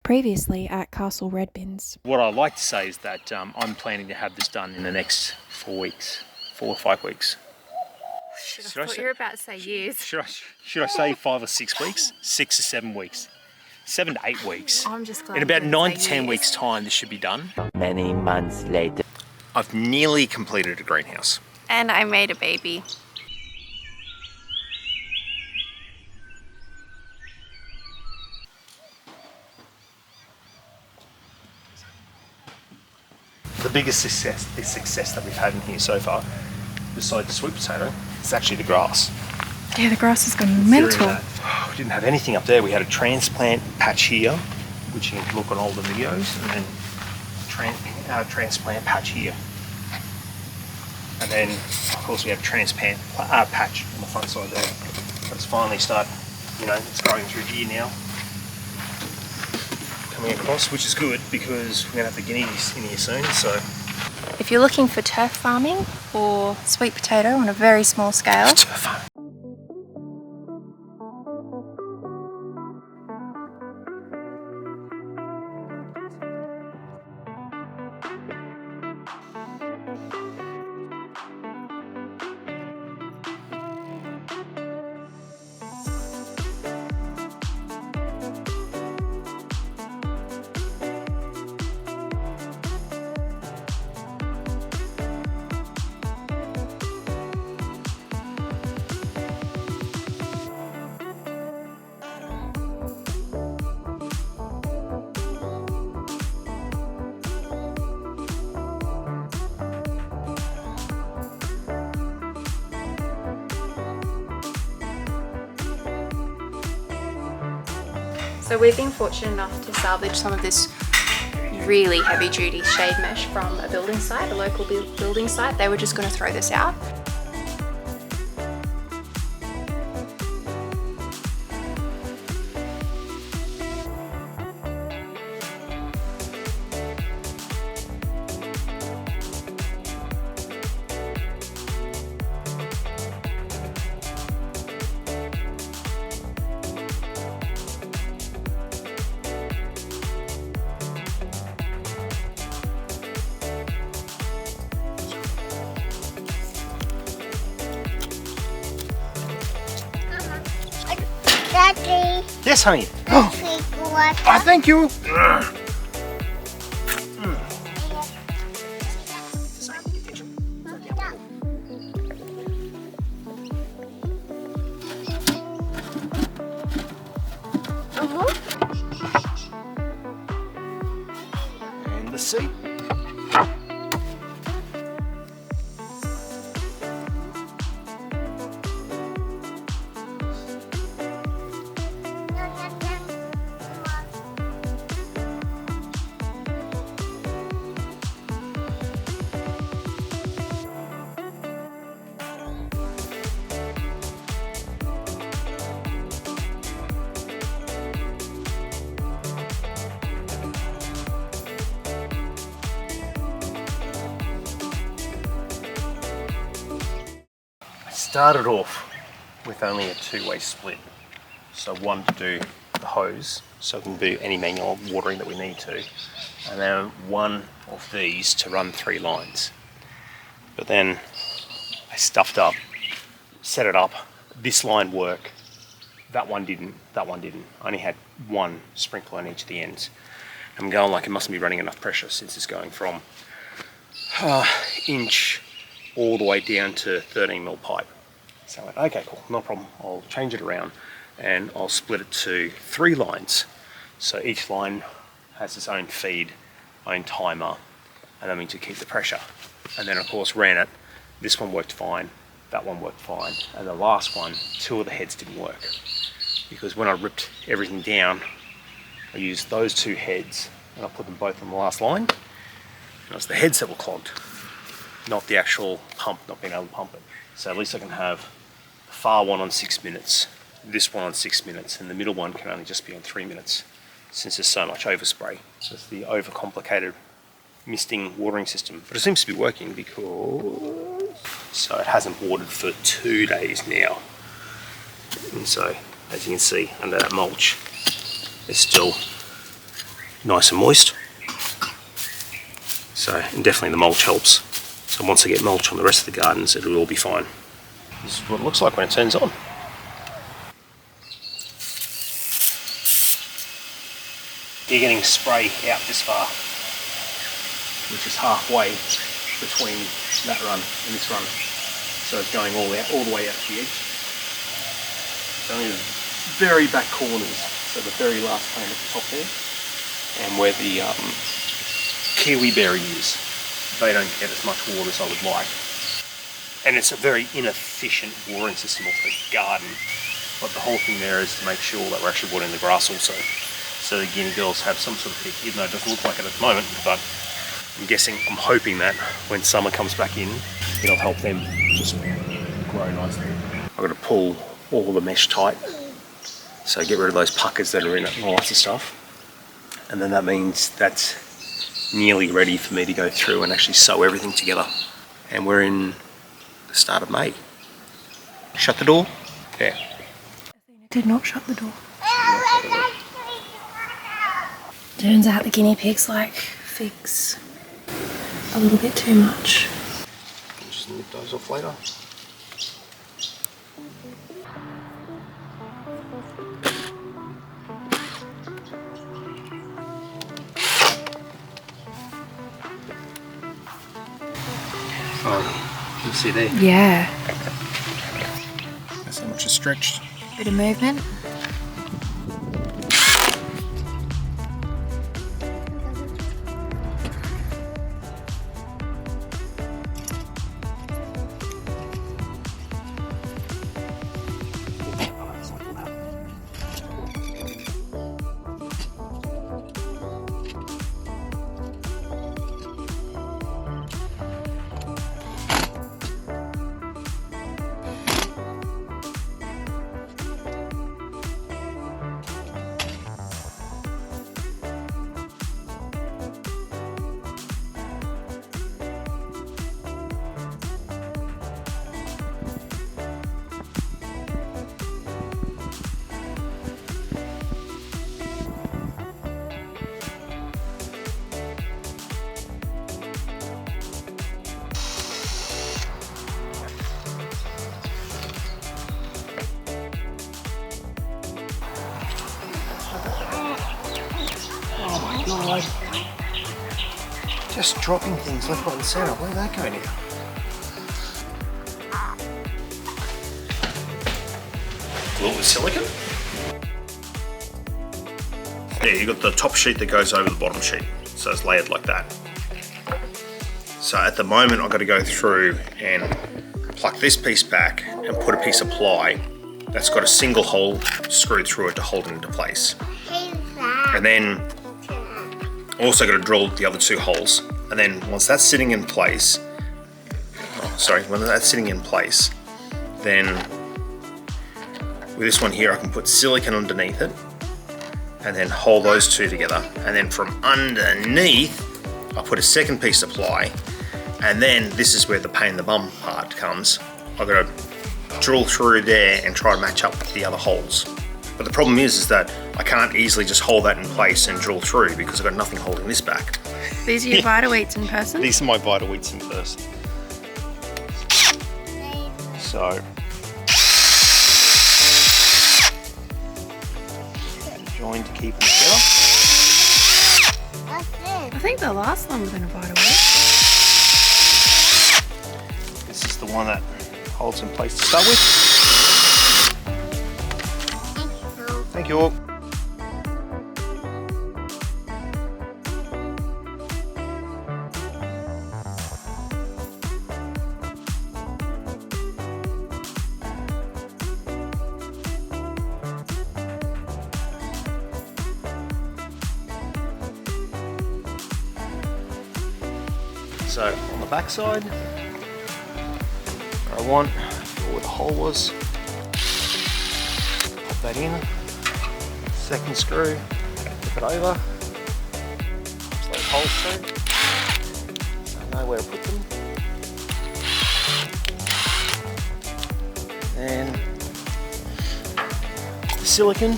Previously at Castle Redbins. What I'd like to say is that I'm planning to have this done in the next 4 weeks, 4 or 5 weeks. I thought you were about to say years. Should I say 5 or 6 weeks? 6 or 7 weeks? 7 to 8 weeks. I'm just glad. In about 9 to 10 weeks time this should be done. Many months later. I've nearly completed a greenhouse. And I made a baby. The biggest success that we've had in here so far, besides the sweet potato, is actually the grass. Yeah, the grass has gone mental. We didn't have anything up there. We had a transplant patch here, which you can look on older videos, and then transplant patch here. And then, of course, we have transplant patch on the front side there. So it's finally it's growing through here now. Coming across, which is good because we're going to have the guineas in here soon. So, if you're looking for turf farming or sweet potato on a very small scale, so we've been fortunate enough to salvage some of this really heavy duty shade mesh from a building site, a local building site. They were just going to throw this out. Daddy. yes, honey. Oh, Thank you. And the seat. Started off with only a two-way split, so one to do the hose so we can do any manual watering that we need to, and then one of these to run 3 lines. But then I stuffed up, set it up, this line worked, that one didn't. I only had one sprinkler on each of the ends. I'm going like it mustn't be running enough pressure since it's going from inch all the way down to 13mm pipe. So I went, okay, cool, no problem. I'll change it around and I'll split it to 3 lines. So each line has its own feed, own timer, and that means you keep the pressure. And then of course ran it. This one worked fine, that one worked fine, and the last one, 2 of the heads didn't work. Because when I ripped everything down, I used those 2 heads and I put them both on the last line. And it was the heads that were clogged, not the actual pump, not being able to pump it. So at least I can have the far one on 6 minutes, this one on 6 minutes, and the middle one can only just be on 3 minutes since there's so much overspray. So it's the overcomplicated misting watering system. But it seems to be working because... So it hasn't watered for 2 days now. And so, as you can see, under that mulch, there's still nice and moist. So, and definitely the mulch helps. So once I get mulch on the rest of the gardens, it'll all be fine. This is what it looks like when it turns on. You're getting spray out this far, which is halfway between that run and this run. So it's going all the way out to the edge. It's only the very back corners, so the very last plant at the top there, and where the kiwi berry is, they don't get as much water as I would like. And it's a very inefficient watering system of the garden, but the whole thing there is to make sure that we're actually watering the grass also. So the guinea girls have some sort of pick, even though it doesn't look like it at the moment, but I'm hoping that when summer comes back in, it'll help them just grow nicely. I've got to pull all the mesh tight, so get rid of those puckers that are in it and all that stuff. And then that means that's nearly ready for me to go through and actually sew everything together. And we're in the start of May. Shut the door? Yeah. Did not shut the door. Turns out the guinea pigs like figs a little bit too much. Just nip those off later. Oh, you see there? Yeah. That's how much is stretched. Bit of movement. God. Just dropping things left, right and centre. Where did that go now? Glue with silicone? Yeah, you've got the top sheet that goes over the bottom sheet. So it's layered like that. So at the moment I've got to go through and pluck this piece back and put a piece of ply that's got a single hole screwed through it to hold it into place. And then also got to drill the other two holes. And then once that's sitting in place, when that's sitting in place, then with this one here I can put silicone underneath it and then hold those two together. And then from underneath I put a second piece of ply, and then this is where the pain in the bum part comes. I've got to drill through there and try to match up the other holes. But the problem is that I can't easily just hold that in place and drill through because I've got nothing holding this back. These are your Vita Wheats in person? These are my Vita Wheats in person. So, join to keep them together. I think the last one was in a Vita Wheat. This is the one that holds in place to start with. Thank you. So on the back side, where I want, where the hole was, pop that in. Second screw, flip it over, push those holes through, so I know where to put them. Then the silicone,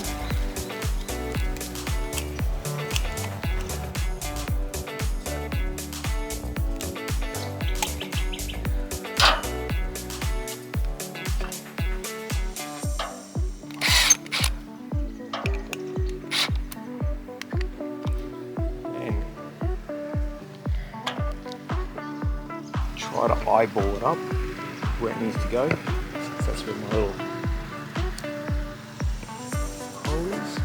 try to eyeball it up where it needs to go. So that's where my little hole is.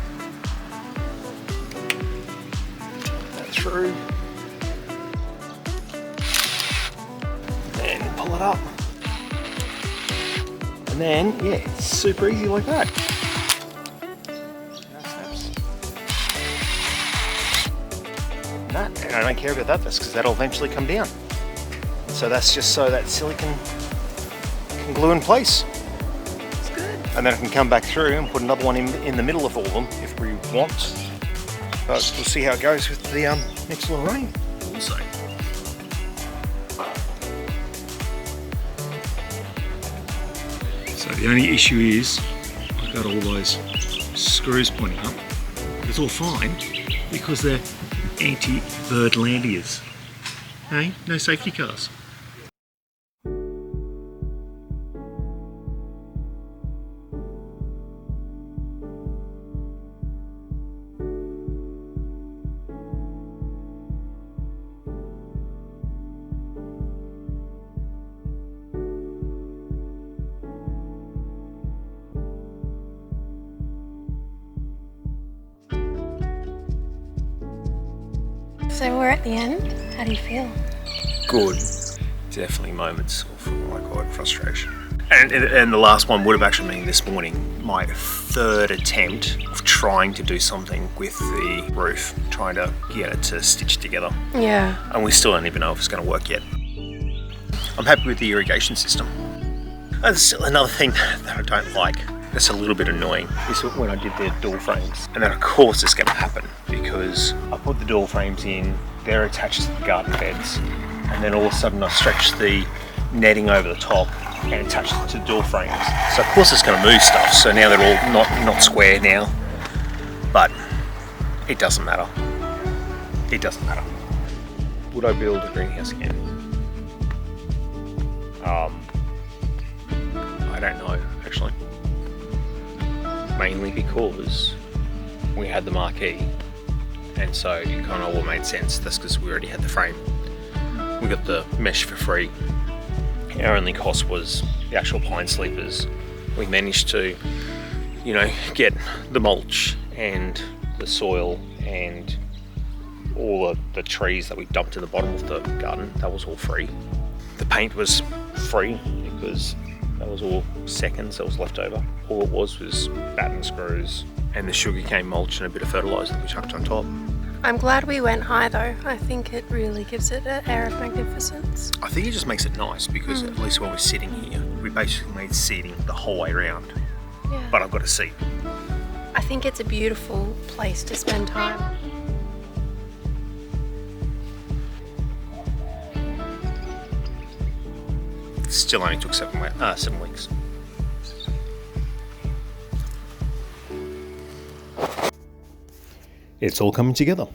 That through. And pull it up. And then, yeah, it's super easy like that. And I don't care about that, that's because that'll eventually come down. So that's just so that silicone can glue in place. It's good. And then I can come back through and put another one in the middle of all of them if we want. But we'll see how it goes with the next little rain also. So the only issue is I've got all those screws pointing up. It's all fine because they're anti-birdlandiers. Hey, no safety cars. So we're at the end. How do you feel? Good. Definitely moments of, I call it, frustration. And the last one would have actually been this morning, my third attempt of trying to do something with the roof, trying to get it to stitch together. Yeah. And we still don't even know if it's going to work yet. I'm happy with the irrigation system. There's still another thing that I don't like. That's a little bit annoying is when I did the door frames. And then of course it's going to happen because I put the door frames in, they're attached to the garden beds, and then all of a sudden I stretch the netting over the top and attach it to the door frames. So of course it's going to move stuff, so now they're all not square now, but it doesn't matter. It doesn't matter. Would I build a greenhouse again? I don't know, actually. Mainly because we had the marquee, and so it kind of all made sense. That's because we already had the frame. We got the mesh for free. Our only cost was the actual pine sleepers. We managed to, you know, get the mulch and the soil and all the trees that we dumped in the bottom of the garden. That was all free. The paint was free because that was all seconds that was left over. All it was batten screws and the sugarcane mulch and a bit of fertiliser that we chucked on top. I'm glad we went high though. I think it really gives it an air of magnificence. I think it just makes it nice because at least when we're sitting here, we basically made seating the whole way around. Yeah. But I've got a seat. I think it's a beautiful place to spend time. Still only took 7 weeks. It's all coming together.